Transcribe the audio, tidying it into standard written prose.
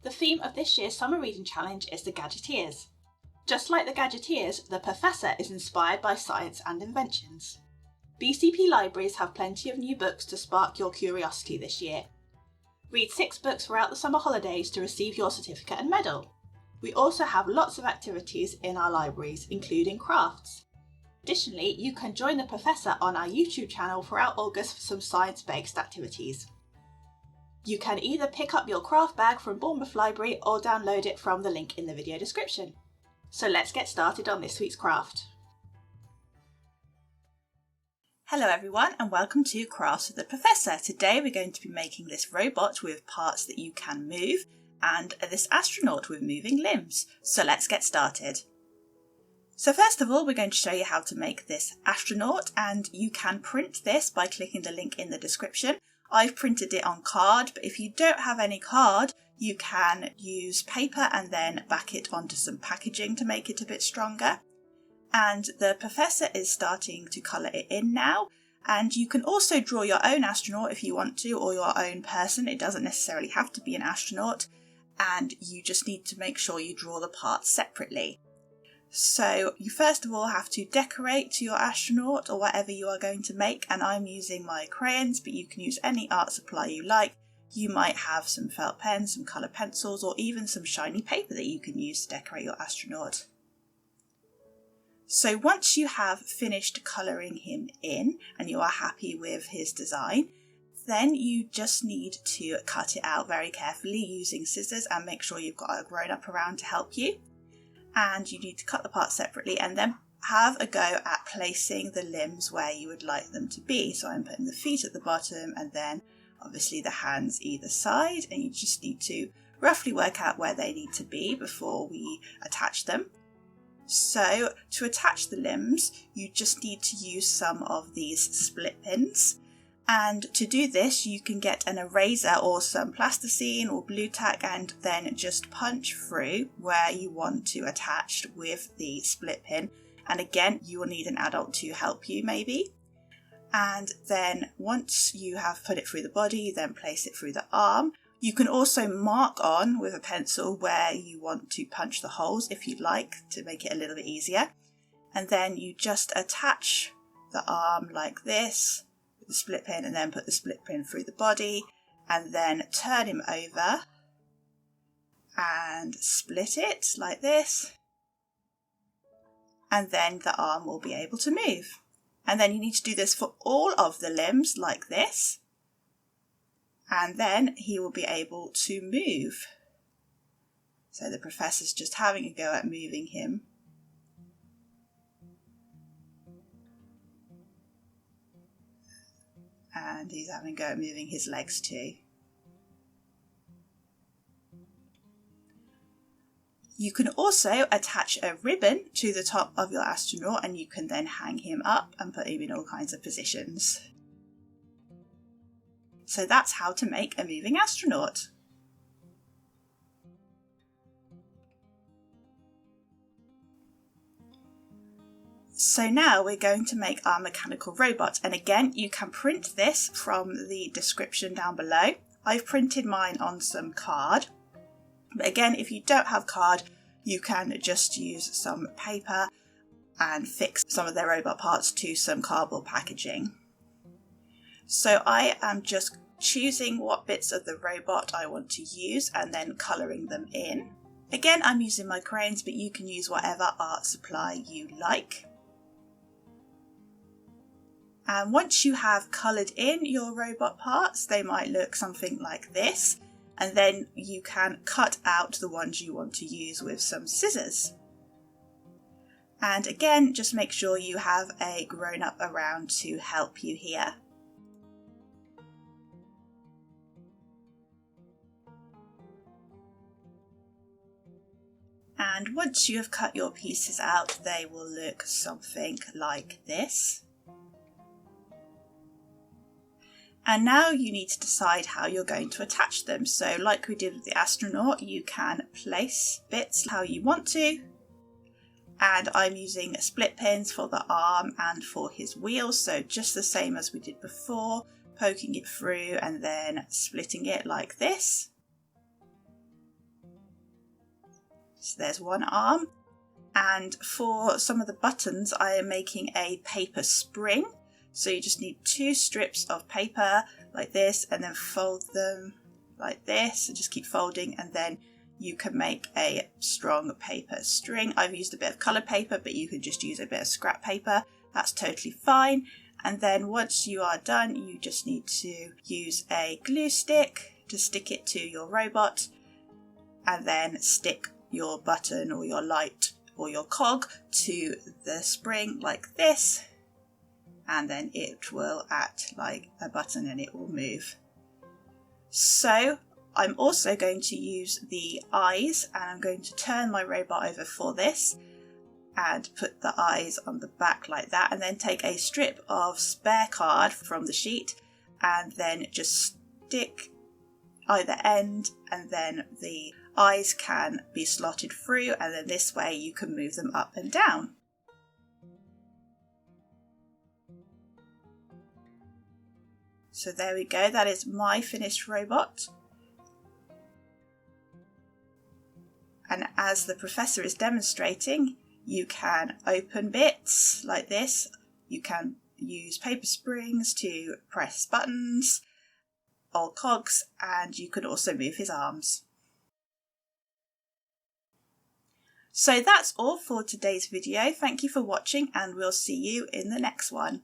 The theme of this year's Summer Reading Challenge is the Gadgeteers. Just like the Gadgeteers, the Purr-fessor is inspired by science and inventions. BCP libraries have plenty of new books to spark your curiosity this year. Read 6 books throughout the summer holidays to receive your certificate and medal. We also have lots of activities in our libraries, including crafts. Additionally, you can join the Purr-fessor on our YouTube channel throughout August for some science-based activities. You can either pick up your craft bag from Bournemouth Library or download it from the link in the video description. So let's get started on this week's craft. Hello everyone and welcome to Crafts with the Purr-fessor. Today we're going to be making this robot with parts that you can move and this astronaut with moving limbs. So let's get started. So first of all, we're going to show you how to make this astronaut, and you can print this by clicking the link in the description. I've printed it on card, but if you don't have any card, you can use paper and then back it onto some packaging to make it a bit stronger. And the Purr-fessor is starting to colour it in now. And you can also draw your own astronaut if you want to, or your own person. It doesn't necessarily have to be an astronaut. And you just need to make sure you draw the parts separately. So you first of all have to decorate your astronaut or whatever you are going to make, and I'm using my crayons, but you can use any art supply you like. You might have some felt pens, some colour pencils, or even some shiny paper that you can use to decorate your astronaut. So once you have finished colouring him in and you are happy with his design, then you just need to cut it out very carefully using scissors and make sure you've got a grown-up around to help you. And you need to cut the parts separately and then have a go at placing the limbs where you would like them to be. So I'm putting the feet at the bottom and then obviously the hands either side, and you just need to roughly work out where they need to be before we attach them. So to attach the limbs, you just need to use some of these split pins. And to do this, you can get an eraser or some plasticine or blue tack and then just punch through where you want to attach with the split pin. And again, you will need an adult to help you maybe. And then once you have put it through the body, then place it through the arm. You can also mark on with a pencil where you want to punch the holes if you'd like, to make it a little bit easier. And then you just attach the arm like this, the split pin, and then put the split pin through the body and then turn him over and split it like this, and then the arm will be able to move. And then you need to do this for all of the limbs like this, and then he will be able to move. So the Purr-fessor's just having a go at moving him. And he's having a go at moving his legs too. You can also attach a ribbon to the top of your astronaut, and you can then hang him up and put him in all kinds of positions. So that's how to make a moving astronaut. So now we're going to make our mechanical robot, and again you can print this from the description down below. I've printed mine on some card, but again if you don't have card you can just use some paper and fix some of their robot parts to some cardboard packaging. So I am just choosing what bits of the robot I want to use and then colouring them in. Again I'm using my crayons, but you can use whatever art supply you like. And once you have coloured in your robot parts, they might look something like this, and then you can cut out the ones you want to use with some scissors. And again, just make sure you have a grown-up around to help you here. And once you have cut your pieces out, they will look something like this. And now you need to decide how you're going to attach them. So like we did with the astronaut, you can place bits how you want to. And I'm using split pins for the arm and for his wheels. So just the same as we did before, poking it through and then splitting it like this. So there's one arm. And for some of the buttons, I am making a paper spring. So you just need 2 strips of paper like this, and then fold them like this, and just keep folding, and then you can make a strong paper string. I've used a bit of colour paper, but you could just use a bit of scrap paper. That's totally fine. And then once you are done, you just need to use a glue stick to stick it to your robot, and then stick your button or your light or your cog to the spring like this, and then it will act like a button and it will move. So I'm also going to use the eyes, and I'm going to turn my robot over for this and put the eyes on the back like that, and then take a strip of spare card from the sheet and then just stick either end, and then the eyes can be slotted through, and then this way you can move them up and down. So there we go, that is my finished robot. And as the professor is demonstrating, you can open bits like this. You can use paper springs to press buttons or cogs, and you can also move his arms. So that's all for today's video. Thank you for watching, and we'll see you in the next one.